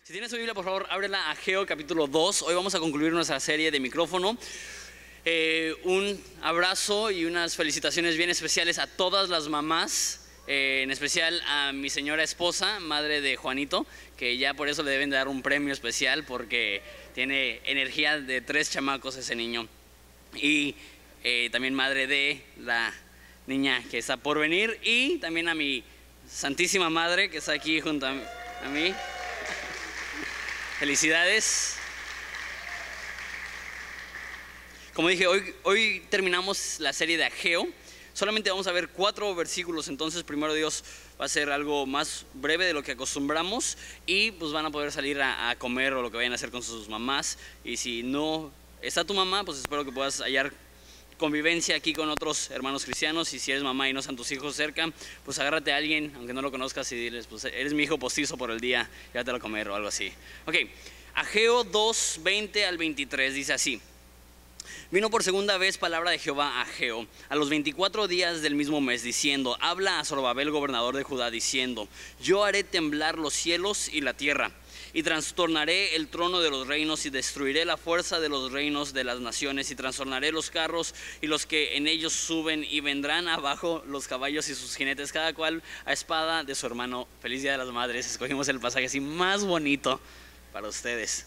Si tienes tu Biblia, por favor, ábrela a Ageo capítulo 2. Hoy vamos a concluir nuestra serie de micrófono. Un abrazo y unas felicitaciones bien especiales a todas las mamás, en especial a mi señora esposa, madre de Juanito, que ya por eso le deben de dar un premio especial porque tiene energía de 3 chamacos ese niño. Y también madre de la niña que está por venir, y también a mi santísima madre que está aquí junto a mí. Felicidades. Como dije, hoy terminamos la serie de Ageo. Solamente vamos a ver 4 versículos, entonces primero Dios va a ser algo más breve de lo que acostumbramos, y pues van a poder salir a comer o lo que vayan a hacer con sus mamás. Y si no está tu mamá, pues espero que puedas hallar convivencia aquí con otros hermanos cristianos. Y si eres mamá y no están tus hijos cerca, pues agárrate a alguien, aunque no lo conozcas, y diles, pues eres mi hijo postizo por el día, llévatelo a comer o algo así. Ok, Ageo 2, 20 al 23 dice así: Vino por segunda vez palabra de Jehová a Ageo a los 24 días del mismo mes, diciendo: Habla a Zorobabel, gobernador de Judá, diciendo: Yo haré temblar los cielos y la tierra, y trastornaré el trono de los reinos, y destruiré la fuerza de los reinos de las naciones, y trastornaré los carros y los que en ellos suben, y vendrán abajo los caballos y sus jinetes, cada cual a espada de su hermano. Feliz Día de las Madres. Escogimos el pasaje así más bonito para ustedes.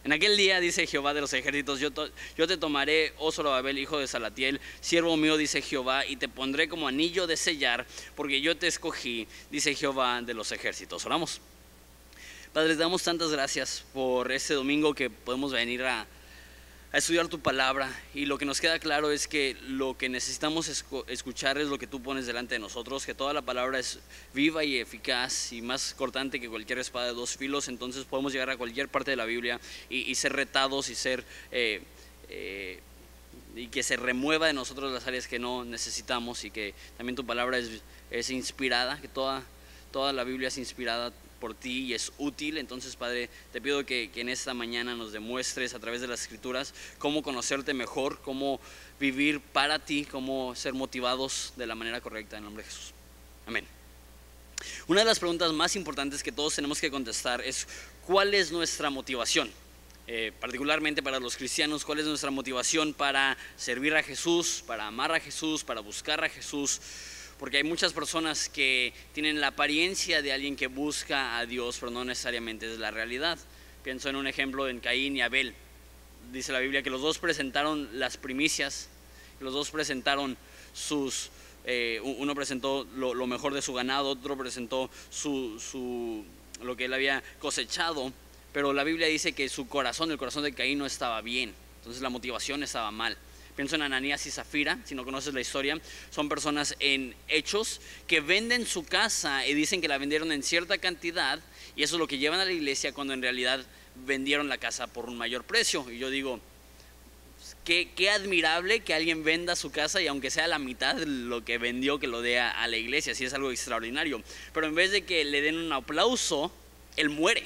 En aquel día, dice Jehová de los ejércitos, yo te tomaré, oh Zorobabel, hijo de Salatiel, siervo mío, dice Jehová, y te pondré como anillo de sellar, porque yo te escogí, dice Jehová de los ejércitos. Oramos. Padre, te damos tantas gracias por este domingo que podemos venir a estudiar tu palabra, y lo que nos queda claro es que lo que necesitamos escuchar es lo que tú pones delante de nosotros, que toda la palabra es viva y eficaz y más cortante que cualquier espada de 2 filos. Entonces podemos llegar a cualquier parte de la Biblia y ser retados y ser y que se remueva de nosotros las áreas que no necesitamos, y que también tu palabra es inspirada, que toda la Biblia es inspirada por ti y es útil. Entonces, Padre, te pido que en esta mañana nos demuestres a través de las Escrituras cómo conocerte mejor, cómo vivir para ti, cómo ser motivados de la manera correcta, en el nombre de Jesús. Amén. Una de las preguntas más importantes que todos tenemos que contestar es: ¿cuál es nuestra motivación? Particularmente para los cristianos, ¿cuál es nuestra motivación para servir a Jesús, para amar a Jesús, para buscar a Jesús? Porque hay muchas personas que tienen la apariencia de alguien que busca a Dios, pero no necesariamente es la realidad. Pienso en un ejemplo en Caín y Abel. Dice la Biblia que los dos presentaron las primicias, los dos presentaron uno presentó lo mejor de su ganado, otro presentó lo que él había cosechado, pero la Biblia dice que el corazón de Caín no estaba bien, entonces la motivación estaba mal. Pienso en Ananías y Zafira. Si no conoces la historia, son personas en Hechos que venden su casa y dicen que la vendieron en cierta cantidad, y eso es lo que llevan a la iglesia, cuando en realidad vendieron la casa por un mayor precio. Y yo digo, qué admirable que alguien venda su casa, y aunque sea la mitad de lo que vendió, que lo dé a la iglesia. Sí, es algo extraordinario. Pero en vez de que le den un aplauso, él muere.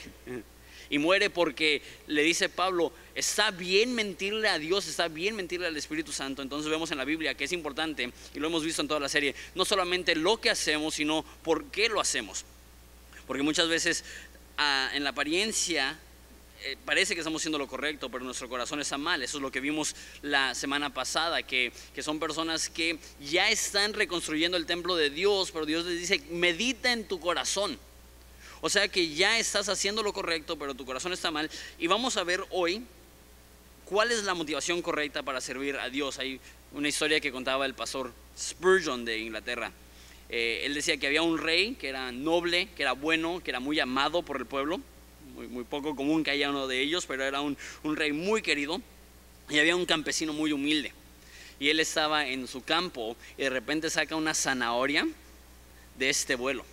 Y muere porque le dice Pablo: está bien mentirle a Dios, está bien mentirle al Espíritu Santo. Entonces vemos en la Biblia que es importante, y lo hemos visto en toda la serie, no solamente lo que hacemos, sino por qué lo hacemos. Porque muchas veces en la apariencia parece que estamos haciendo lo correcto, pero nuestro corazón está mal. Eso es lo que vimos la semana pasada, que son personas que ya están reconstruyendo el templo de Dios, pero Dios les dice: medita en tu corazón. O sea que ya estás haciendo lo correcto, pero tu corazón está mal. Y vamos a ver hoy cuál es la motivación correcta para servir a Dios. Hay una historia que contaba el pastor Spurgeon de Inglaterra. Él decía que había un rey que era noble, que era bueno, que era muy amado por el pueblo. Muy poco común que haya uno de ellos, pero era un rey muy querido. Y había un campesino muy humilde. Y él estaba en su campo y de repente saca una zanahoria de este vuelo.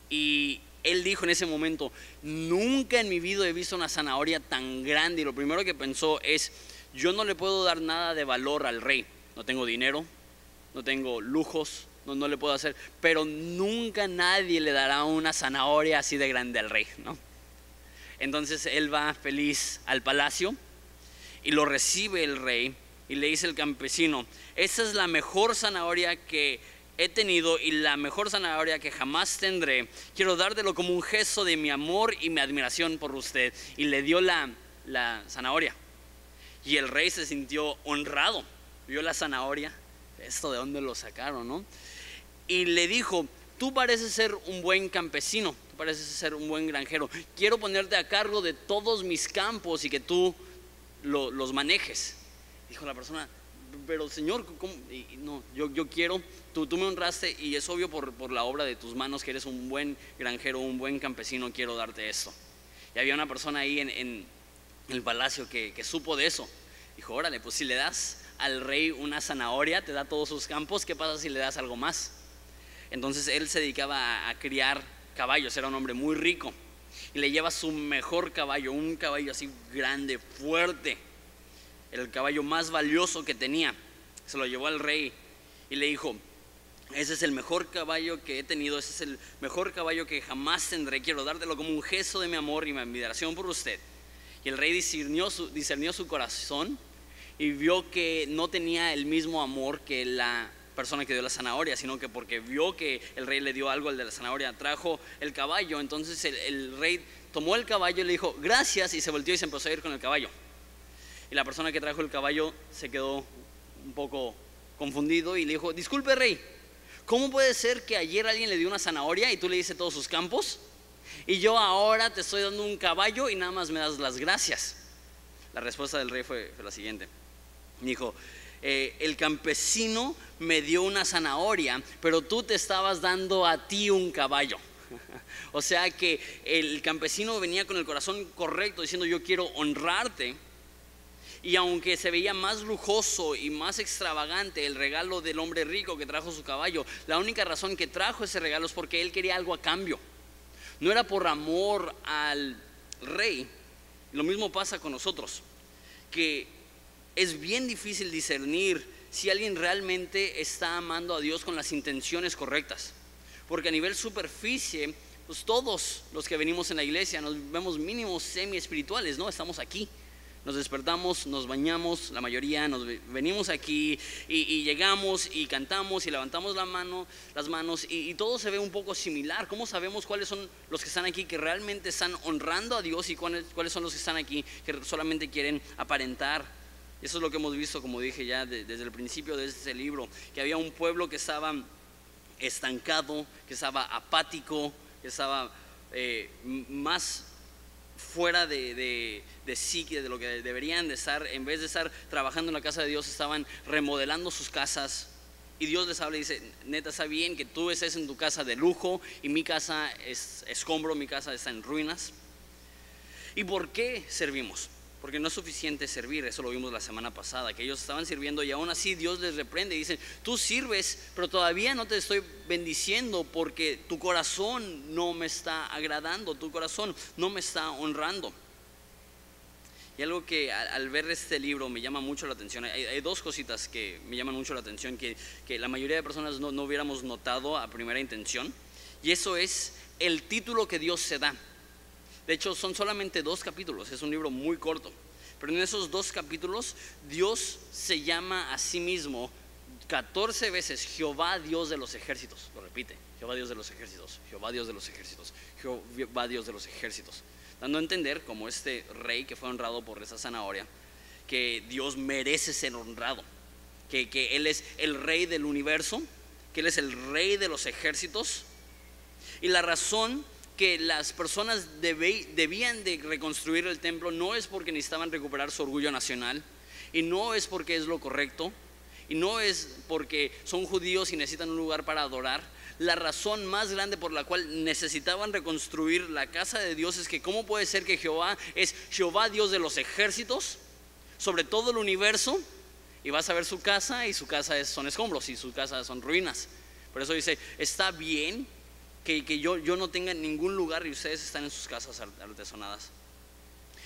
Y él dijo en ese momento: nunca en mi vida he visto una zanahoria tan grande. Y lo primero que pensó es: yo no le puedo dar nada de valor al rey. No tengo dinero, no tengo lujos, no le puedo hacer, pero nunca nadie le dará una zanahoria así de grande al rey, ¿no? Entonces él va feliz al palacio y lo recibe el rey, y le dice el campesino: esta es la mejor zanahoria que he tenido y la mejor zanahoria que jamás tendré. Quiero dártelo como un gesto de mi amor y mi admiración por usted. Y le dio la zanahoria. Y el rey se sintió honrado. Vio la zanahoria. ¿Esto de dónde lo sacaron, no? Y le dijo: tú pareces ser un buen campesino, tú pareces ser un buen granjero. Quiero ponerte a cargo de todos mis campos y que tú los manejes. Dijo la persona: pero señor, ¿cómo? No, yo quiero, tú me honraste y es obvio por la obra de tus manos que eres un buen granjero, un buen campesino, quiero darte esto. Y había una persona ahí en el palacio que supo de eso. Dijo: órale, pues si le das al rey una zanahoria, te da todos sus campos, ¿qué pasa si le das algo más? Entonces él se dedicaba a criar caballos, era un hombre muy rico. Y le lleva su mejor caballo, un caballo así grande, fuerte, el caballo más valioso que tenía. Se lo llevó al rey y le dijo: ese es el mejor caballo que he tenido, ese es el mejor caballo que jamás tendré. Quiero dártelo como un gesto de mi amor y mi admiración por usted. Y el rey discernió su corazón y vio que no tenía el mismo amor que la persona que dio la zanahoria, sino que porque vio que el rey le dio algo al de la zanahoria, trajo el caballo. Entonces el rey tomó el caballo y le dijo: gracias, y se volteó y se empezó a ir con el caballo. Y la persona que trajo el caballo se quedó un poco confundido y le dijo: disculpe, rey, ¿cómo puede ser que ayer alguien le dio una zanahoria y tú le diste todos sus campos? Y yo ahora te estoy dando un caballo y nada más me das las gracias. La respuesta del rey fue la siguiente. Dijo: el campesino me dio una zanahoria, pero tú te estabas dando a ti un caballo. O sea que el campesino venía con el corazón correcto, diciendo: yo quiero honrarte. Y aunque se veía más lujoso y más extravagante el regalo del hombre rico que trajo su caballo, la única razón que trajo ese regalo es porque él quería algo a cambio. No era por amor al rey. Lo mismo pasa con nosotros, que es bien difícil discernir si alguien realmente está amando a Dios con las intenciones correctas. Porque a nivel superficie, pues todos los que venimos en la iglesia nos vemos mínimos semi espirituales, ¿no? Estamos aquí. Nos despertamos, nos bañamos, la mayoría nos venimos aquí y llegamos y cantamos y levantamos las manos y todo se ve un poco similar. ¿Cómo sabemos cuáles son los que están aquí que realmente están honrando a Dios y cuáles son los que están aquí que solamente quieren aparentar? Eso es lo que hemos visto, como dije ya desde el principio de este libro, que había un pueblo que estaba estancado, que estaba apático, que estaba más fuera de sí, de lo que deberían de estar. En vez de estar trabajando en la casa de Dios, estaban remodelando sus casas. Y Dios les habla y dice: neta, está bien que tú estés en tu casa de lujo y mi casa es escombro, mi casa está en ruinas. ¿Y por qué servimos? Porque no es suficiente servir, eso lo vimos la semana pasada, que ellos estaban sirviendo y aún así Dios les reprende y dice: tú sirves, pero todavía no te estoy bendiciendo porque tu corazón no me está agradando, tu corazón no me está honrando. Y algo que al ver este libro me llama mucho la atención, hay dos cositas que me llaman mucho la atención que la mayoría de personas no hubiéramos notado a primera intención, y eso es el título que Dios se da. De hecho, son solamente 2 capítulos, es un libro muy corto. Pero en esos 2 capítulos, Dios se llama a sí mismo 14 veces Jehová Dios de los ejércitos. Lo repite: Jehová Dios de los ejércitos, Jehová Dios de los ejércitos, Jehová Dios de los ejércitos. Dando a entender, como este rey que fue honrado por esa zanahoria, que Dios merece ser honrado, que Él es el rey del universo, que Él es el rey de los ejércitos. Y la razón que las personas debían de reconstruir el templo no es porque necesitaban recuperar su orgullo nacional, y no es porque es lo correcto, y no es porque son judíos y necesitan un lugar para adorar. La razón más grande por la cual necesitaban reconstruir la casa de Dios es que ¿cómo puede ser que Jehová es Jehová Dios de los ejércitos sobre todo el universo, y vas a ver su casa y su casa son escombros y su casa son ruinas? Por eso dice: está bien que yo no tenga ningún lugar y ustedes están en sus casas artesonadas.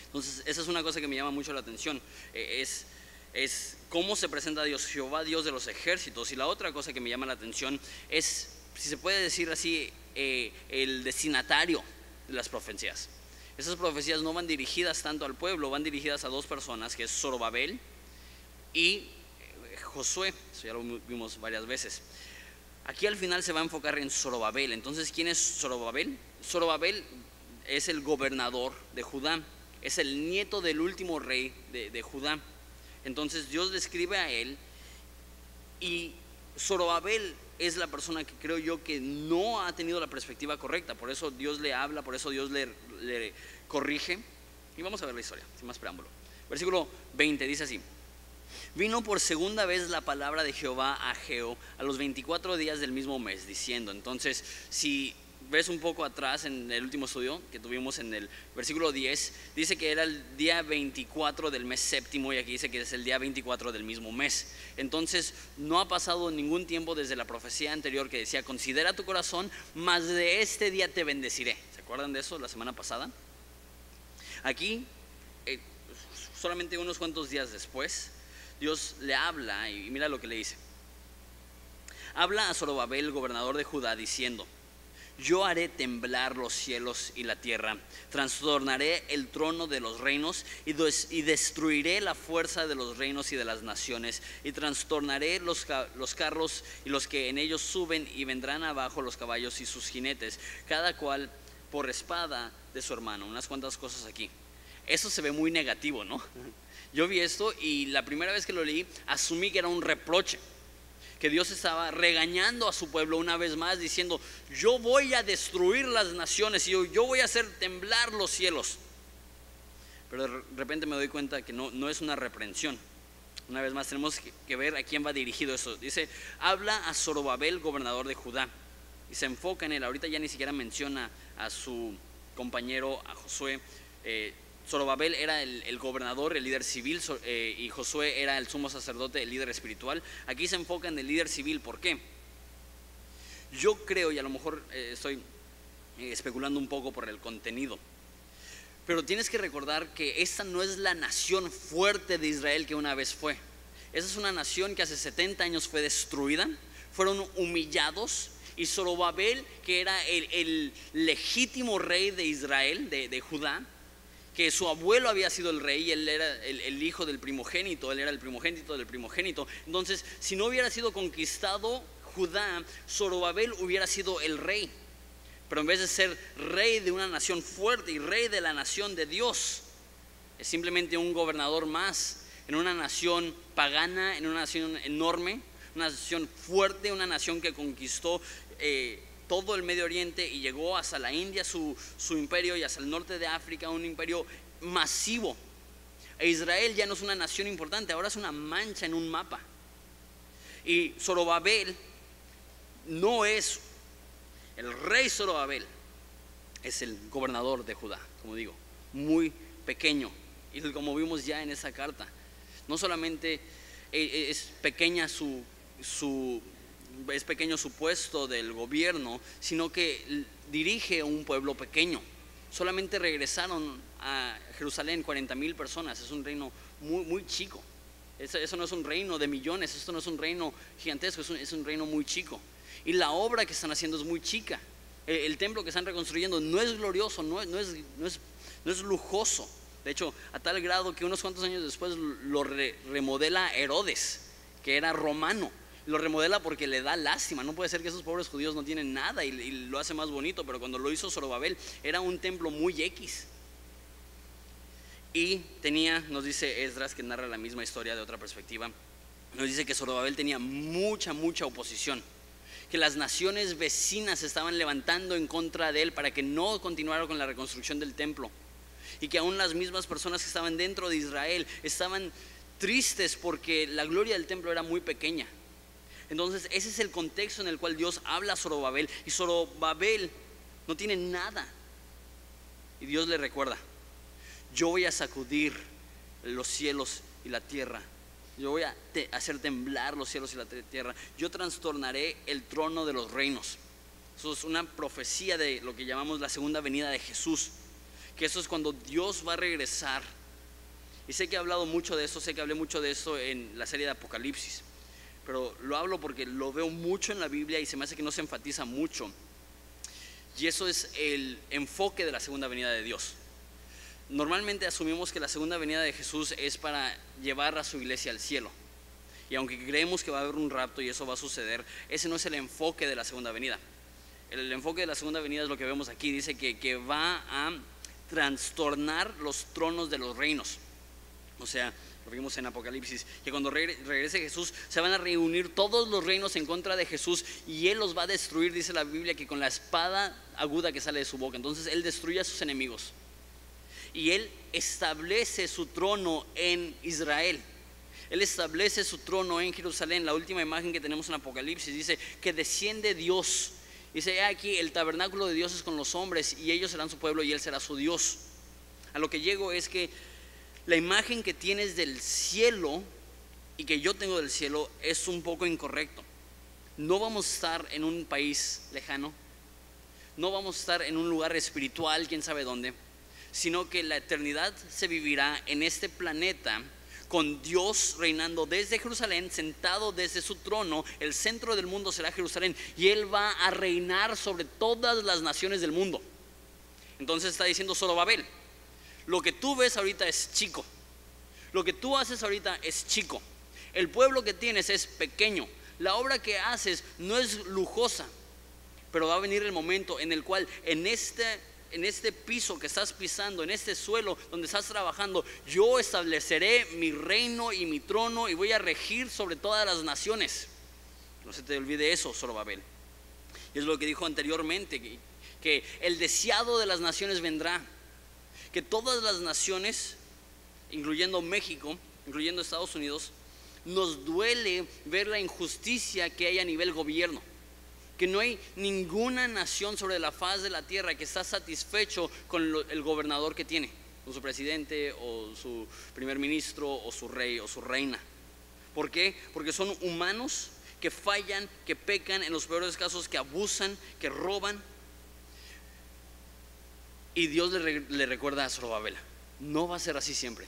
Entonces esa es una cosa que me llama mucho la atención, es cómo se presenta a Dios, Jehová Dios de los ejércitos. Y la otra cosa que me llama la atención es, si se puede decir así, el destinatario de las profecías. Esas profecías no van dirigidas tanto al pueblo, van dirigidas a 2 personas, que es Zorobabel y Josué. Eso ya lo vimos varias veces. aquí al final se va a enfocar en Zorobabel. Entonces, ¿quién es Zorobabel? Zorobabel es el gobernador de Judá, es el nieto del último rey de Judá. Entonces Dios le escribe a él, y Zorobabel es la persona que creo yo que no ha tenido la perspectiva correcta. Por eso Dios le habla, por eso Dios le corrige. Y vamos a ver la historia, sin más preámbulo. Versículo 20 dice así: vino por segunda vez la palabra de Jehová a Ageo a los 24 días del mismo mes, diciendo. Entonces, si ves un poco atrás en el último estudio que tuvimos en el versículo 10, dice que era el día 24 del mes séptimo, y aquí dice que es el día 24 del mismo mes. Entonces no ha pasado ningún tiempo desde la profecía anterior que decía: considera tu corazón, mas de este día te bendeciré. ¿Se acuerdan de eso la semana pasada? Aquí, solamente unos cuantos días después, Dios le habla, y mira lo que le dice. Habla a Zorobabel, gobernador de Judá, diciendo: yo haré temblar los cielos y la tierra, trastornaré el trono de los reinos y destruiré la fuerza de los reinos y de las naciones, y trastornaré los carros y los que en ellos suben, y vendrán abajo los caballos y sus jinetes, cada cual por espada de su hermano. Unas cuantas cosas aquí. Eso se ve muy negativo, ¿no? Yo vi esto y la primera vez que lo leí asumí que era un reproche, que Dios estaba regañando a su pueblo una vez más, diciendo: yo voy a destruir las naciones y yo voy a hacer temblar los cielos. Pero de repente me doy cuenta que no es una reprensión. Una vez más tenemos que ver a quién va dirigido eso. Dice: habla a Zorobabel, gobernador de Judá, y se enfoca en él. Ahorita ya ni siquiera menciona a su compañero, a Josué. Zorobabel era el gobernador, el líder civil, y Josué era el sumo sacerdote, el líder espiritual. Aquí se enfoca en el líder civil. ¿Por qué? Yo creo, y a lo mejor estoy especulando un poco por el contenido, pero tienes que recordar que esta no es la nación fuerte de Israel que una vez fue. Esa es una nación que hace 70 años fue destruida, fueron humillados, y Zorobabel, que era el legítimo rey de Israel, de Judá, que su abuelo había sido el rey, él era el hijo del primogénito, él era el primogénito del primogénito. Entonces, si no hubiera sido conquistado Judá, Zorobabel hubiera sido el rey. Pero en vez de ser rey de una nación fuerte y rey de la nación de Dios, es simplemente un gobernador más en una nación pagana, en una nación enorme, una nación fuerte, una nación que conquistó todo el Medio Oriente y llegó hasta la India, su imperio, y hasta el norte de África, un imperio masivo. E Israel ya no es una nación importante, ahora es una mancha en un mapa. Y Zorobabel no es el rey. Zorobabel es el gobernador de Judá, como digo, muy pequeño. Y como vimos ya en esa carta, no solamente es pequeño su puesto del gobierno, sino que dirige a un pueblo pequeño. Solamente regresaron a Jerusalén 40,000 personas. Es un reino muy, muy chico. Eso no es un reino de millones, esto no es un reino gigantesco, es un reino muy chico. Y la obra que están haciendo es muy chica. El templo que están reconstruyendo no es glorioso, no es lujoso. De hecho, a tal grado que unos cuantos años después lo remodela Herodes, que era romano. Lo remodela porque le da lástima. No puede ser que esos pobres judíos no tienen nada, y lo hace más bonito. Pero cuando lo hizo Zorobabel era un templo muy X. Y tenía, nos dice Esdras, que narra la misma historia de otra perspectiva, nos dice que Zorobabel tenía mucha oposición, que las naciones vecinas se estaban levantando en contra de él para que no continuara con la reconstrucción del templo, y que aún las mismas personas que estaban dentro de Israel estaban tristes porque la gloria del templo era muy pequeña. Entonces ese es el contexto en el cual Dios habla a Zorobabel, y Zorobabel no tiene nada, y Dios le recuerda: yo voy a sacudir los cielos y la tierra, yo voy a hacer temblar los cielos y la tierra, yo trastornaré el trono de los reinos. Eso es una profecía de lo que llamamos la segunda venida de Jesús, que eso es cuando Dios va a regresar. Y sé que he hablado mucho de eso, sé que hablé mucho de eso en la serie de Apocalipsis, pero lo hablo porque lo veo mucho en la Biblia y se me hace que no se enfatiza mucho. Y eso es el enfoque de la segunda venida de Dios. Normalmente asumimos que la segunda venida de Jesús es para llevar a su iglesia al cielo, Y aunque creemos que va a haber un rapto y eso va a suceder, ese no es el enfoque de la segunda venida. El enfoque de la segunda venida es lo que vemos aquí. Dice que va a trastornar los tronos de los reinos. O sea, lo vimos en Apocalipsis, que cuando regrese Jesús se van a reunir todos los reinos en contra de Jesús y Él los va a destruir, dice la Biblia, que con la espada aguda que sale de su boca. Entonces Él destruye a sus enemigos y Él establece su trono en Israel. Él establece su trono en Jerusalén. La última imagen que tenemos en Apocalipsis dice que desciende Dios. Dice aquí, el tabernáculo de Dios es con los hombres y ellos serán su pueblo y Él será su Dios. A lo que llego es que la imagen que tienes del cielo y que yo tengo del cielo es un poco incorrecto. No vamos a estar en un país lejano, no vamos a estar en un lugar espiritual, quién sabe dónde, sino que la eternidad se vivirá en este planeta con Dios reinando desde Jerusalén, sentado desde su trono. El centro del mundo será Jerusalén y Él va a reinar sobre todas las naciones del mundo. Entonces está diciendo Zorobabel, lo que tú ves ahorita es chico, lo que tú haces ahorita es chico, el pueblo que tienes es pequeño, la obra que haces no es lujosa, pero va a venir el momento en el cual en este piso que estás pisando, en este suelo donde estás trabajando, yo estableceré mi reino y mi trono y voy a regir sobre todas las naciones. No se te olvide eso, Zorobabel. Y es lo que dijo anteriormente, que el deseado de las naciones vendrá, que todas las naciones, incluyendo México, incluyendo Estados Unidos, nos duele ver la injusticia que hay a nivel gobierno, que no hay ninguna nación sobre la faz de la tierra que está satisfecho con el gobernador que tiene, con su presidente o su primer ministro o su rey o su reina. ¿Por qué? Porque son humanos que fallan, que pecan, en los peores casos que abusan, que roban. Y Dios le recuerda a Zorobabel, no va a ser así siempre.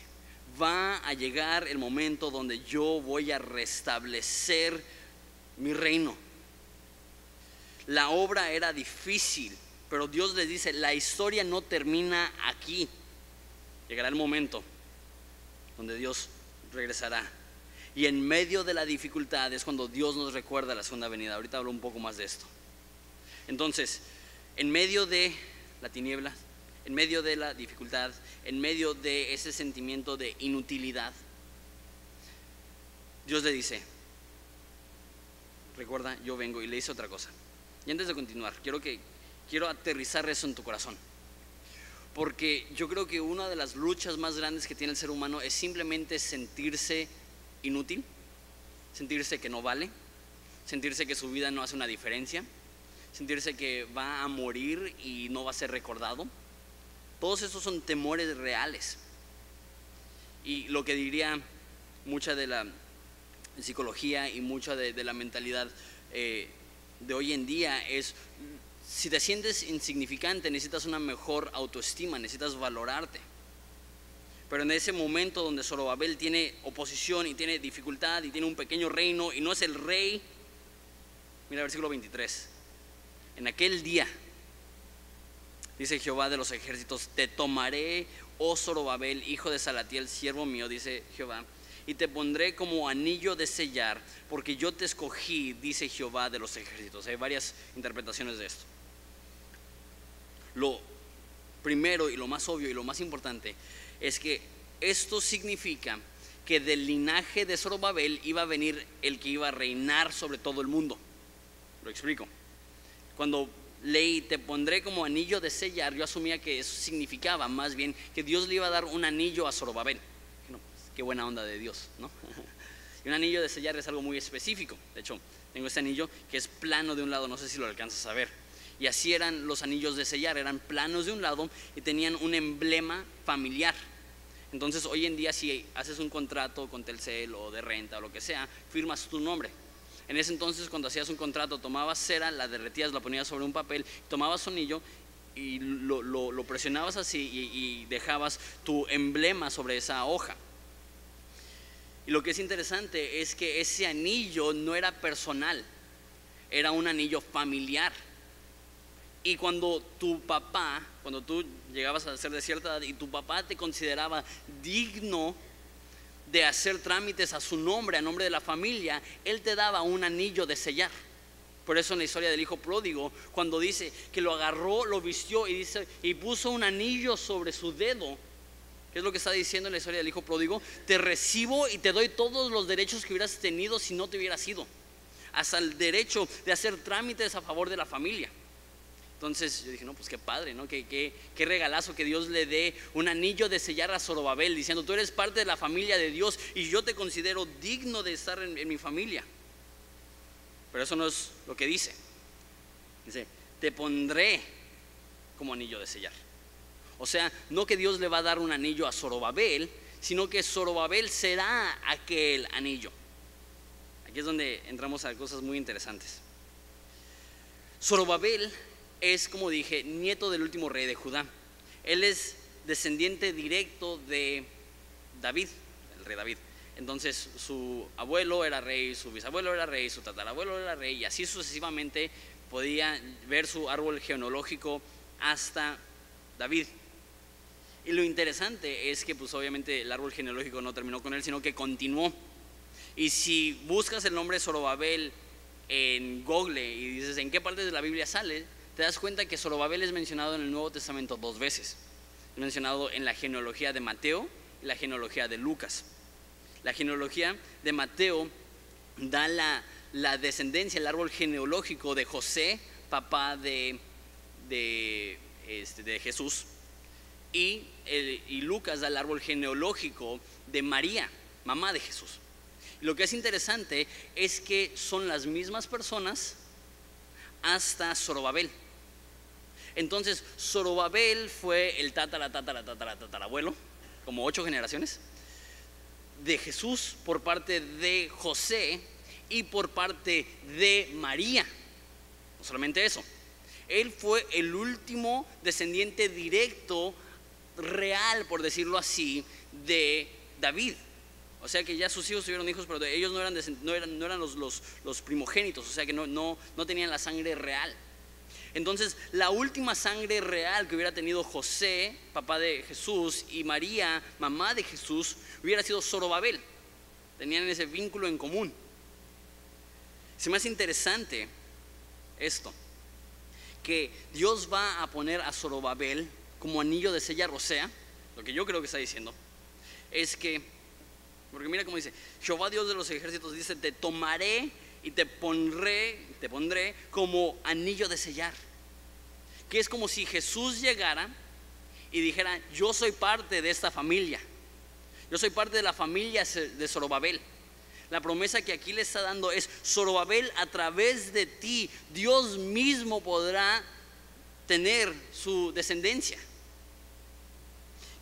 Va a llegar el momento donde yo voy a restablecer mi reino. La obra era difícil, pero Dios les dice, la historia no termina aquí. Llegará el momento donde Dios regresará. Y en medio de la dificultad es cuando Dios nos recuerda la segunda venida. Ahorita hablo un poco más de esto. Entonces, en medio de la tiniebla, en medio de la dificultad, en medio de ese sentimiento de inutilidad, Dios le dice, recuerda, yo vengo, y le dice otra cosa. Y antes de continuar, quiero aterrizar eso en tu corazón, porque yo creo que una de las luchas más grandes que tiene el ser humano es simplemente sentirse inútil, sentirse que no vale, sentirse que su vida no hace una diferencia, sentirse que va a morir y no va a ser recordado. Todos esos son temores reales. Y lo que diría mucha de la psicología y mucha de la mentalidad de hoy en día es, si te sientes insignificante, necesitas una mejor autoestima, necesitas valorarte. Pero en ese momento donde Zorobabel tiene oposición y tiene dificultad y tiene un pequeño reino y no es el rey, mira el versículo 23, en aquel día, dice Jehová de los ejércitos, te tomaré, oh Zorobabel, hijo de Salatiel, siervo mío, dice Jehová, y te pondré como anillo de sellar, porque yo te escogí, dice Jehová de los ejércitos. Hay varias interpretaciones de esto. Lo primero y lo más obvio y lo más importante es que esto significa que del linaje de Zorobabel iba a venir el que iba a reinar sobre todo el mundo. Lo explico. Cuando leí, te pondré como anillo de sellar, yo asumía que eso significaba más bien que Dios le iba a dar un anillo a Zorobabel. No, pues, qué buena onda de Dios, ¿no? Y un anillo de sellar es algo muy específico. De hecho, tengo este anillo que es plano de un lado, no sé si lo alcanzas a ver. Y así eran los anillos de sellar, eran planos de un lado y tenían un emblema familiar. Entonces hoy en día, si haces un contrato con Telcel o de renta o lo que sea, firmas tu nombre. En ese entonces, cuando hacías un contrato, tomabas cera, la derretías, la ponías sobre un papel, tomabas un anillo y lo presionabas así y dejabas tu emblema sobre esa hoja. Y lo que es interesante es que ese anillo no era personal, era un anillo familiar. Y cuando tú llegabas a ser de cierta edad y tu papá te consideraba digno de hacer trámites a su nombre, a nombre de la familia, Él te daba un anillo de sellar. Por eso en la historia del hijo pródigo, cuando dice que lo agarró, lo vistió y dice, y puso un anillo sobre su dedo, ¿qué es lo que está diciendo en la historia del hijo pródigo? Te recibo y te doy todos los derechos que hubieras tenido si no te hubieras ido, hasta el derecho de hacer trámites a favor de la familia. Entonces yo dije, no, pues qué padre, ¿no? Qué regalazo que Dios le dé un anillo de sellar a Zorobabel, diciendo, tú eres parte de la familia de Dios y yo te considero digno de estar en mi familia. Pero eso no es lo que dice. Dice, te pondré como anillo de sellar. O sea, no que Dios le va a dar un anillo a Zorobabel, sino que Zorobabel será aquel anillo. Aquí es donde entramos a cosas muy interesantes. Zorobabel es, como dije, nieto del último rey de Judá. Él es descendiente directo de David, el rey David. Entonces su abuelo era rey, su bisabuelo era rey, su tatarabuelo era rey, y así sucesivamente podía ver su árbol genealógico hasta David. Y lo interesante es que pues obviamente el árbol genealógico no terminó con él, sino que continuó. Y si buscas el nombre Zorobabel en Google y dices en qué parte de la Biblia sale, te das cuenta que Zorobabel es mencionado en el Nuevo Testamento 2 veces. Es mencionado en la genealogía de Mateo y la genealogía de Lucas. La genealogía de Mateo da la descendencia, el árbol genealógico de José, papá de Jesús, y Lucas da el árbol genealógico de María, mamá de Jesús. Y lo que es interesante es que son las mismas personas hasta Zorobabel. Entonces Zorobabel fue el tatarabuelo, como 8 generaciones de Jesús por parte de José y por parte de María. No solamente eso, él fue el último descendiente directo, real, por decirlo así, de David. O sea que ya sus hijos tuvieron hijos, pero ellos no eran los primogénitos, o sea que no tenían la sangre real. Entonces la última sangre real que hubiera tenido José, papá de Jesús, y María, mamá de Jesús, hubiera sido Zorobabel. Tenían ese vínculo en común. Se me hace interesante esto, que Dios va a poner a Zorobabel como anillo de sellar. O sea, lo que yo creo que está diciendo es que, porque mira cómo dice, Jehová Dios de los ejércitos dice, te tomaré y te pondré como anillo de sellar. Que es como si Jesús llegara y dijera, yo soy parte de esta familia, yo soy parte de la familia de Zorobabel. La promesa que aquí le está dando es, Zorobabel, a través de ti Dios mismo podrá tener su descendencia.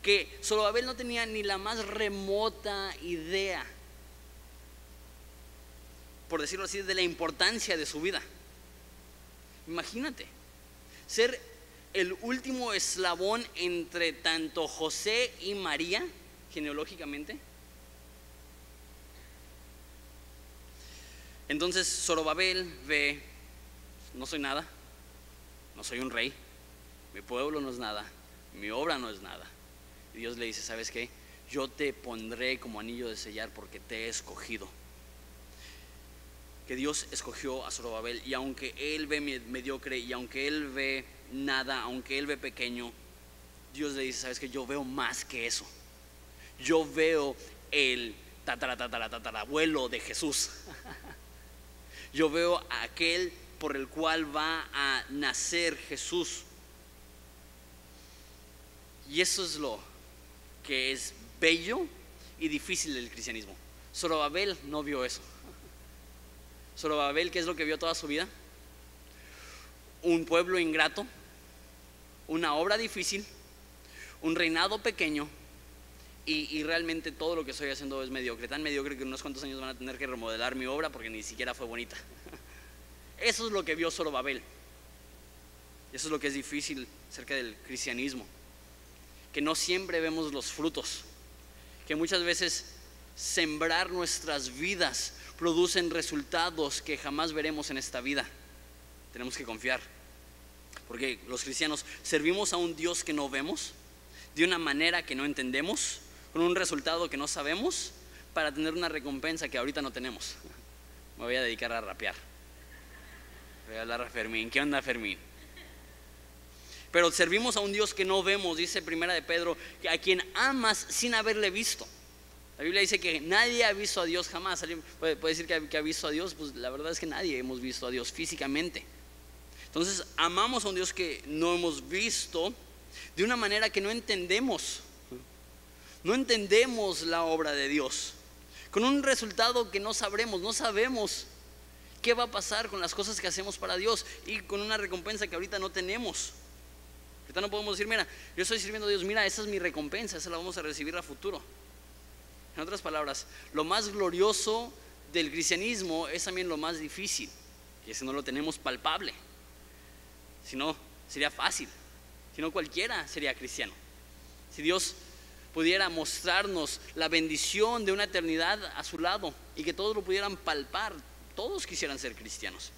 Que Zorobabel no tenía ni la más remota idea, por decirlo así, de la importancia de su vida. Imagínate ser el último eslabón entre tanto José y María genealógicamente. Entonces Zorobabel ve, no soy nada, no soy un rey, mi pueblo no es nada, mi obra no es nada. Y Dios le dice, ¿sabes qué? Yo te pondré como anillo de sellar porque te he escogido. Que Dios escogió a Zorobabel, y aunque él ve mediocre, y aunque él ve nada, aunque él ve pequeño, Dios le dice, ¿sabes qué? Yo veo más que eso. Yo veo el tatarabuelo de Jesús. Yo veo a aquel por el cual va a nacer Jesús. Y eso es lo que es bello y difícil del cristianismo. Zorobabel no vio eso. Zorobabel, ¿qué es lo que vio toda su vida? Un pueblo ingrato, una obra difícil, un reinado pequeño, y realmente todo lo que estoy haciendo es mediocre. Tan mediocre que en unos cuantos años van a tener que remodelar mi obra porque ni siquiera fue bonita. Eso es lo que vio Zorobabel. Eso es lo que es difícil acerca del cristianismo, que no siempre vemos los frutos, que muchas veces sembrar nuestras vidas producen resultados que jamás veremos en esta vida. Tenemos que confiar, porque los cristianos servimos a un Dios que no vemos, de una manera que no entendemos, con un resultado que no sabemos, para tener una recompensa que ahorita no tenemos. Me voy a dedicar a rapear. Voy a hablar a Fermín. ¿Qué onda, Fermín? Pero servimos a un Dios que no vemos, dice Primera de Pedro, a quien amas sin haberle visto. La Biblia dice que nadie ha visto a Dios jamás. ¿Alguien puede decir que ha visto a Dios? Pues la verdad es que nadie hemos visto a Dios físicamente. Entonces amamos a un Dios que no hemos visto, de una manera que no entendemos. No entendemos la obra de Dios, con un resultado que no sabremos. No sabemos qué va a pasar con las cosas que hacemos para Dios, y con una recompensa que ahorita no tenemos. Ahorita no podemos decir, mira, yo estoy sirviendo a Dios, mira, esa es mi recompensa, esa la vamos a recibir a futuro. En otras palabras, lo más glorioso del cristianismo es también lo más difícil, y ese no lo tenemos palpable. Si no, sería fácil. Si no, cualquiera sería cristiano. Si Dios pudiera mostrarnos la bendición de una eternidad a su lado y que todos lo pudieran palpar, todos quisieran ser cristianos.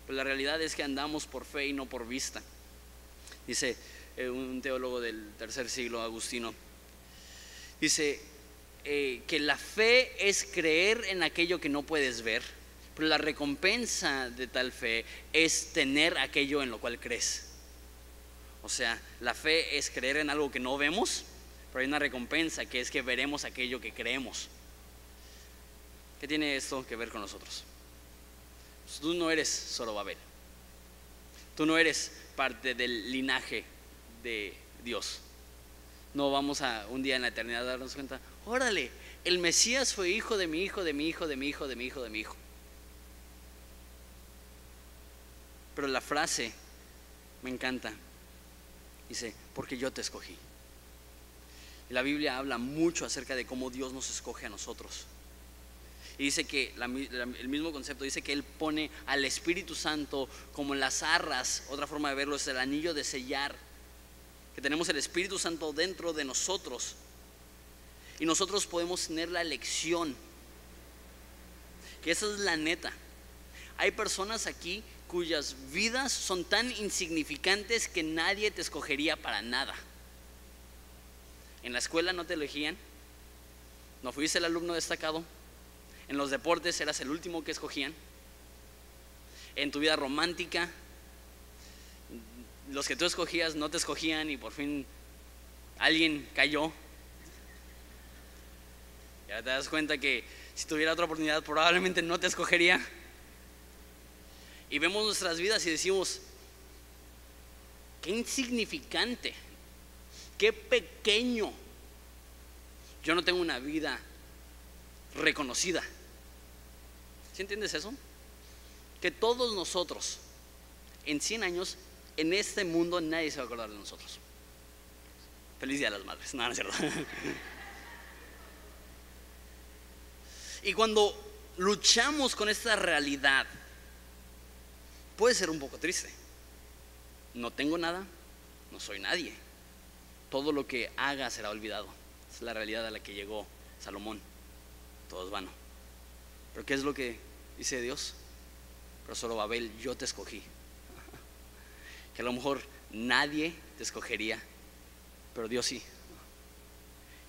Pero la realidad es que andamos por fe y no por vista. Dice un teólogo del tercer siglo, Agustino, dice que la fe es creer en aquello que no puedes ver, pero la recompensa de tal fe es tener aquello en lo cual crees. O sea, la fe es creer en algo que no vemos, pero hay una recompensa que es que veremos aquello que creemos. ¿Qué tiene esto que ver con nosotros? Pues tú no eres Zorobabel. Tú no eres parte del linaje de Dios. No vamos a un día en la eternidad a darnos cuenta, órale, el Mesías fue hijo de mi hijo, de mi hijo, de mi hijo, de mi hijo, de mi hijo. Pero la frase me encanta. Dice, porque yo te escogí. Y la Biblia habla mucho acerca de cómo Dios nos escoge a nosotros. Y dice que el mismo concepto, dice que Él pone al Espíritu Santo como en las arras. Otra forma de verlo es el anillo de sellar, que tenemos el Espíritu Santo dentro de nosotros, y nosotros podemos tener la elección. Que esa es la neta. Hay personas aquí cuyas vidas son tan insignificantes que nadie te escogería para nada. En la escuela no te elegían, no fuiste el alumno destacado. En los deportes eras el último que escogían. En tu vida romántica, los que tú escogías no te escogían, y por fin alguien cayó. Y ahora te das cuenta que si tuviera otra oportunidad probablemente no te escogería. Y vemos nuestras vidas y decimos, qué insignificante, qué pequeño. Yo no tengo una vida reconocida. ¿Sí entiendes eso? Que todos nosotros, en 100 años, en este mundo nadie se va a acordar de nosotros. Feliz Día de las Madres. No, no es cierto. Y cuando luchamos con esta realidad, puede ser un poco triste. No tengo nada, no soy nadie. Todo lo que haga será olvidado. Es la realidad a la que llegó Salomón. Todo es vano. Pero ¿qué es lo que dice Dios? Pero Zorobabel, yo te escogí. Que a lo mejor nadie te escogería, pero Dios sí.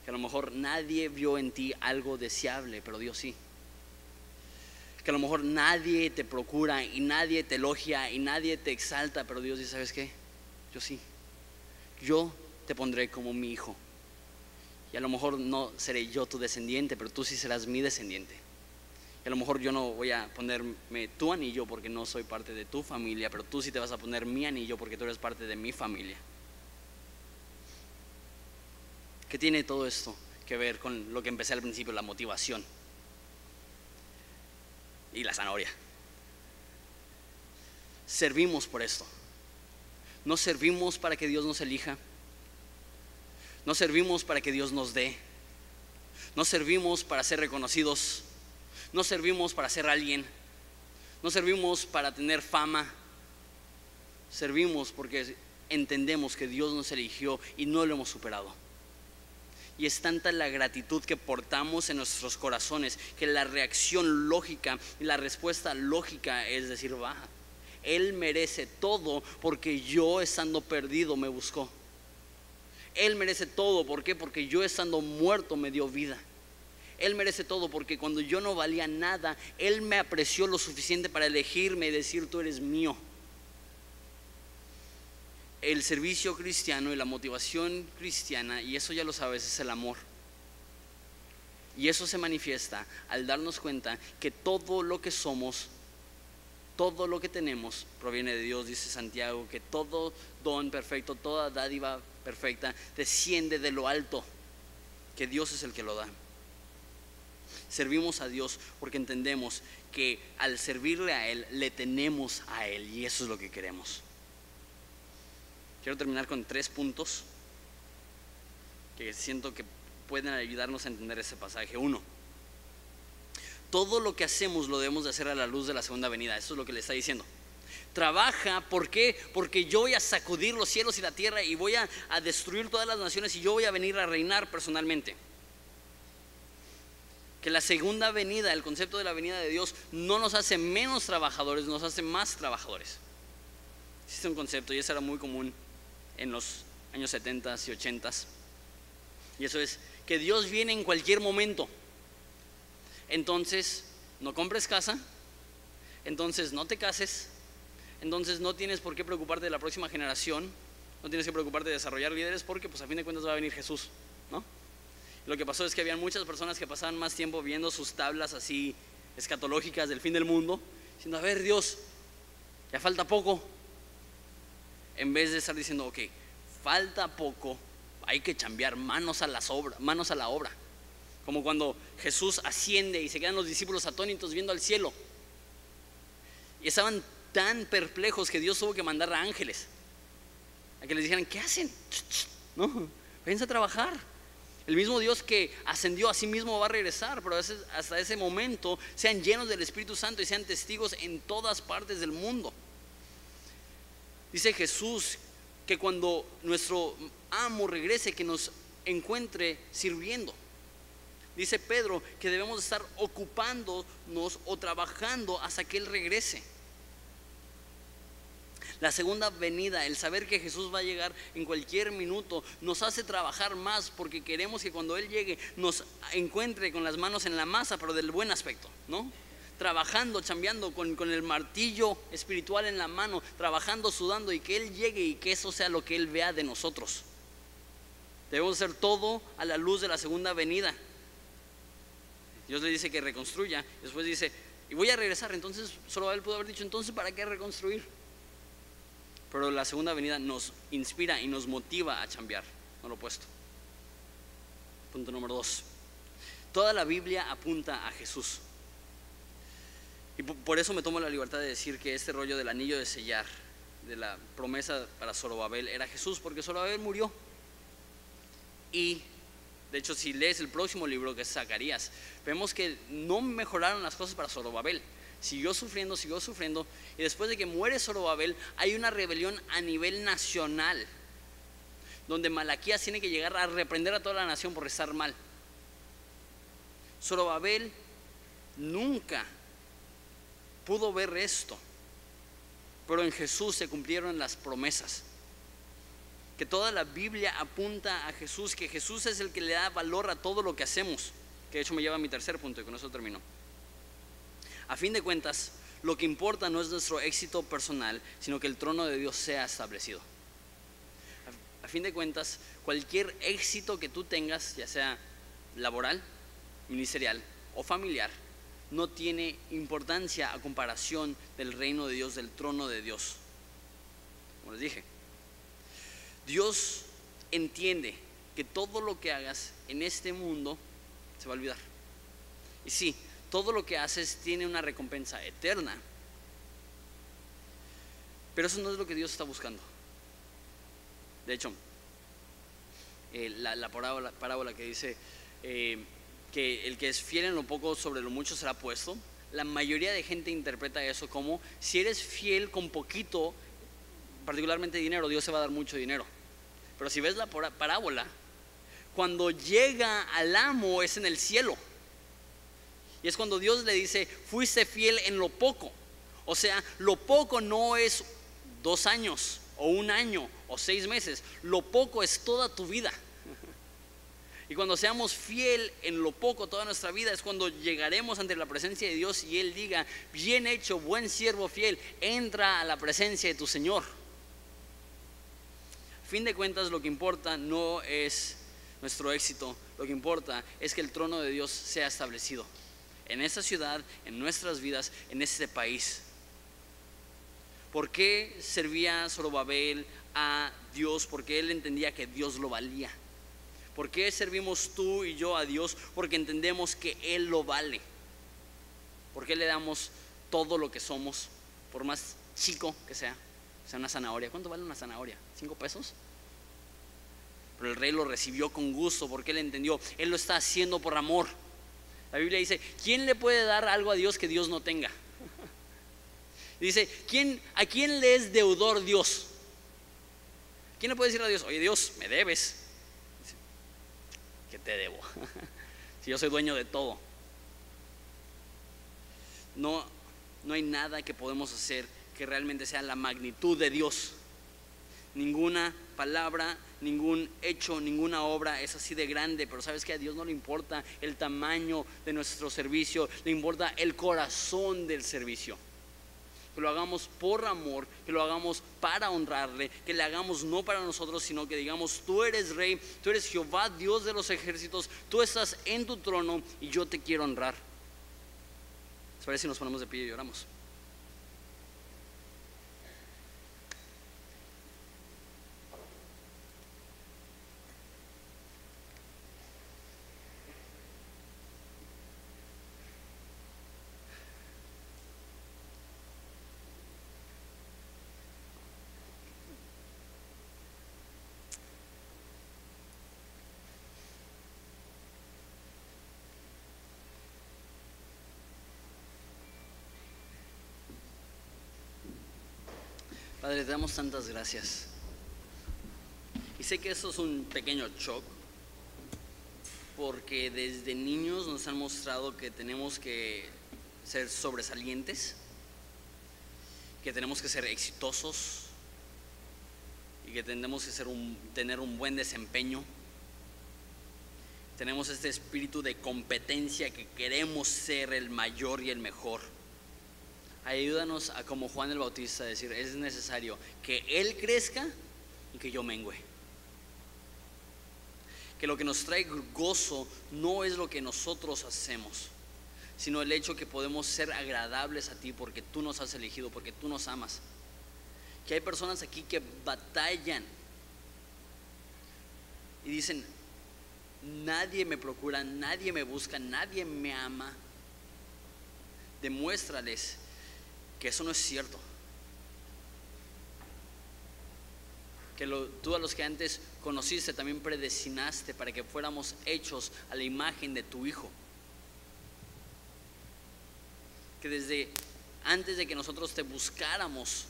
Que a lo mejor nadie vio en ti algo deseable, pero Dios sí. Que a lo mejor nadie te procura y nadie te elogia y nadie te exalta, pero Dios dice, ¿sabes qué? Yo sí. Yo te pondré como mi hijo. Y a lo mejor no seré yo tu descendiente, pero tú sí serás mi descendiente. Y a lo mejor yo no voy a ponerme tu anillo porque no soy parte de tu familia, pero tú sí te vas a poner mi anillo porque tú eres parte de mi familia. ¿Qué tiene todo esto que ver con lo que empecé al principio, la motivación y la zanahoria? Servimos por esto. No servimos para que Dios nos elija. No servimos para que Dios nos dé. No servimos para ser reconocidos. No servimos para ser alguien. No servimos para tener fama. Servimos porque entendemos que Dios nos eligió y no lo hemos superado. Y es tanta la gratitud que portamos en nuestros corazones que la reacción lógica y la respuesta lógica es decir, va, Él merece todo porque yo estando perdido me buscó. Él merece todo, ¿por qué? Porque yo estando muerto me dio vida. Él merece todo, porque cuando yo no valía nada, Él me apreció lo suficiente para elegirme y decir: tú eres mío. El servicio cristiano y la motivación cristiana, y eso ya lo sabes, es el amor. Y eso se manifiesta al darnos cuenta que todo lo que somos, todo lo que tenemos proviene de Dios. Dice Santiago que todo don perfecto, toda dádiva perfecta desciende de lo alto, que Dios es el que lo da. Servimos a Dios porque entendemos que al servirle a Él, le tenemos a Él, y eso es lo que queremos. Quiero terminar con 3 puntos que siento que pueden ayudarnos a entender ese pasaje. 1, todo lo que hacemos lo debemos de hacer a la luz de la segunda venida. Eso es lo que le está diciendo. Trabaja, ¿por qué? Porque yo voy a sacudir los cielos y la tierra y voy a destruir todas las naciones, y yo voy a venir a reinar personalmente. Que la segunda venida, el concepto de la venida de Dios, no nos hace menos trabajadores, nos hace más trabajadores. Existe un concepto, y eso era muy común en los años 70 y 80, y eso es que Dios viene en cualquier momento. Entonces no compres casa, entonces no te cases, entonces no tienes por qué preocuparte de la próxima generación, no tienes que preocuparte de desarrollar líderes, porque pues a fin de cuentas va a venir Jesús, ¿no? Lo que pasó es que había muchas personas que pasaban más tiempo viendo sus tablas así escatológicas del fin del mundo, diciendo: a ver, Dios, ya falta poco. En vez de estar diciendo: ok, falta poco, hay que chambear, manos a la obra. Como cuando Jesús asciende y se quedan los discípulos atónitos viendo al cielo, y estaban tan perplejos que Dios tuvo que mandar a ángeles a que les dijeran: ¿qué hacen? No, váyanse a trabajar. El mismo Dios que ascendió a sí mismo va a regresar, pero hasta ese momento sean llenos del Espíritu Santo y sean testigos en todas partes del mundo. Dice Jesús que cuando nuestro amo regrese, que nos encuentre sirviendo. Dice Pedro que debemos estar ocupándonos o trabajando hasta que Él regrese. La segunda venida, el saber que Jesús va a llegar en cualquier minuto, nos hace trabajar más, porque queremos que cuando Él llegue nos encuentre con las manos en la masa, pero del buen aspecto, ¿no? Trabajando, chambeando, con el martillo espiritual en la mano, trabajando, sudando, y que Él llegue y que eso sea lo que Él vea de nosotros. Debemos hacer todo a la luz de la segunda venida. Dios le dice que reconstruya, después dice: y voy a regresar. Entonces solo Él pudo haber dicho: entonces ¿para qué reconstruir? Pero la segunda venida nos inspira y nos motiva a chambear, no lo opuesto. Punto número 2, toda la Biblia apunta a Jesús. Y por eso me tomo la libertad de decir que este rollo del anillo de sellar, de la promesa para Zorobabel, era Jesús, porque Zorobabel murió. Y de hecho, si lees el próximo libro, que es Zacarías, vemos que no mejoraron las cosas para Zorobabel. Siguió sufriendo, y después de que muere Zorobabel, hay una rebelión a nivel nacional, donde Malaquías tiene que llegar a reprender a toda la nación por estar mal. Zorobabel nunca pudo ver esto, pero en Jesús se cumplieron las promesas. Que toda la Biblia apunta a Jesús, que Jesús es el que le da valor a todo lo que hacemos, que de hecho me lleva a mi tercer punto, y con eso termino. A fin de cuentas, lo que importa no es nuestro éxito personal, sino que el trono de Dios sea establecido. A fin de cuentas, cualquier éxito que tú tengas, ya sea laboral, ministerial o familiar, no tiene importancia a comparación del reino de Dios, del trono de Dios. Como les dije, Dios entiende que todo lo que hagas en este mundo se va a olvidar. Y sí, todo lo que haces tiene una recompensa eterna, pero eso no es lo que Dios está buscando. De hecho, la parábola que dice que el que es fiel en lo poco, sobre lo mucho será puesto, la mayoría de gente interpreta eso como: si eres fiel con poquito, particularmente dinero, Dios se va a dar mucho dinero. Pero si ves la parábola, cuando llega al amo es en el cielo. Y es cuando Dios le dice: fuiste fiel en lo poco. O sea, lo poco no es 2 años o 1 año o 6 meses. Lo poco es toda tu vida. Y cuando seamos fiel en lo poco toda nuestra vida es cuando llegaremos ante la presencia de Dios y Él diga: bien hecho, buen siervo fiel, entra a la presencia de tu Señor. A fin de cuentas, lo que importa no es nuestro éxito, lo que importa es que el trono de Dios sea establecido en esta ciudad, en nuestras vidas, en este país. ¿Por qué servía Zorobabel a Dios? Porque él entendía que Dios lo valía. ¿Por qué servimos tú y yo a Dios? Porque entendemos que Él lo vale. ¿Por qué le damos todo lo que somos, por más chico que sea? O sea, una zanahoria. ¿Cuánto vale una zanahoria? ¿5 pesos? Pero el rey lo recibió con gusto porque él entendió, él lo está haciendo por amor. La Biblia dice: ¿quién le puede dar algo a Dios que Dios no tenga? Dice: ¿a quién le es deudor Dios? ¿Quién le puede decir a Dios: oye Dios, me debes? Dice: ¿qué te debo? Si yo soy dueño de todo. No hay nada que podemos hacer que realmente sea la magnitud de Dios. Ninguna palabra, ningún hecho, ninguna obra es así de grande. Pero sabes que a Dios no le importa el tamaño de nuestro servicio, le importa el corazón del servicio. Que lo hagamos por amor, que lo hagamos para honrarle, que le hagamos no para nosotros, sino que digamos: tú eres Rey, tú eres Jehová, Dios de los ejércitos, tú estás en tu trono y yo te quiero honrar. ¿Les parece si nos ponemos de pie y oramos? Padre, te damos tantas gracias. Y sé que esto es un pequeño shock, porque desde niños nos han mostrado que tenemos que ser sobresalientes, que tenemos que ser exitosos y que tenemos que tener un buen desempeño. Tenemos este espíritu de competencia, que queremos ser el mayor y el mejor. Ayúdanos a, como Juan el Bautista, decir: es necesario que Él crezca y que yo mengüe. Que lo que nos trae gozo no es lo que nosotros hacemos, sino el hecho que podemos ser agradables a ti porque tú nos has elegido, porque tú nos amas. Que hay personas aquí que batallan y dicen: nadie me procura, nadie me busca, nadie me ama. Demuéstrales que eso no es cierto. Que tú a los que antes conociste también predestinaste para que fuéramos hechos a la imagen de tu Hijo. Que desde antes de que nosotros te buscáramos,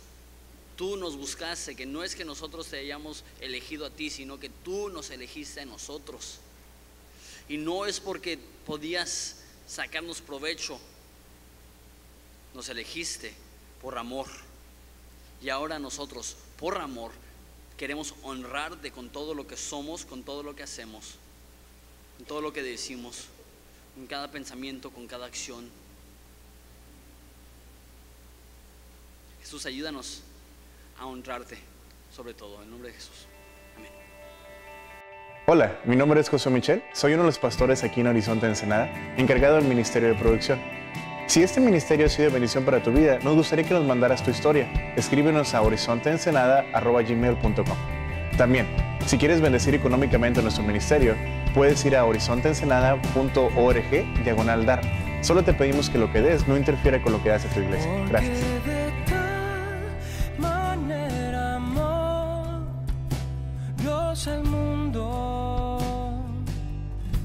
tú nos buscaste. Que no es que nosotros te hayamos elegido a ti, sino que tú nos elegiste a nosotros. Y no es porque podías sacarnos provecho, nos elegiste por amor. Y ahora nosotros, por amor, queremos honrarte con todo lo que somos, con todo lo que hacemos, con todo lo que decimos, con cada pensamiento, con cada acción. Jesús, ayúdanos a honrarte sobre todo, en el nombre de Jesús. Amén. Hola, mi nombre es José Michel, soy uno de los pastores aquí en Horizonte Ensenada, encargado del Ministerio de Producción. Si este ministerio ha sido de bendición para tu vida, nos gustaría que nos mandaras tu historia. Escríbenos a horizonteensenada@gmail.com. También, si quieres bendecir económicamente nuestro ministerio, puedes ir a horizonteensenada.org/dar. Solo te pedimos que lo que des no interfiera con lo que hace tu iglesia. Gracias. Dios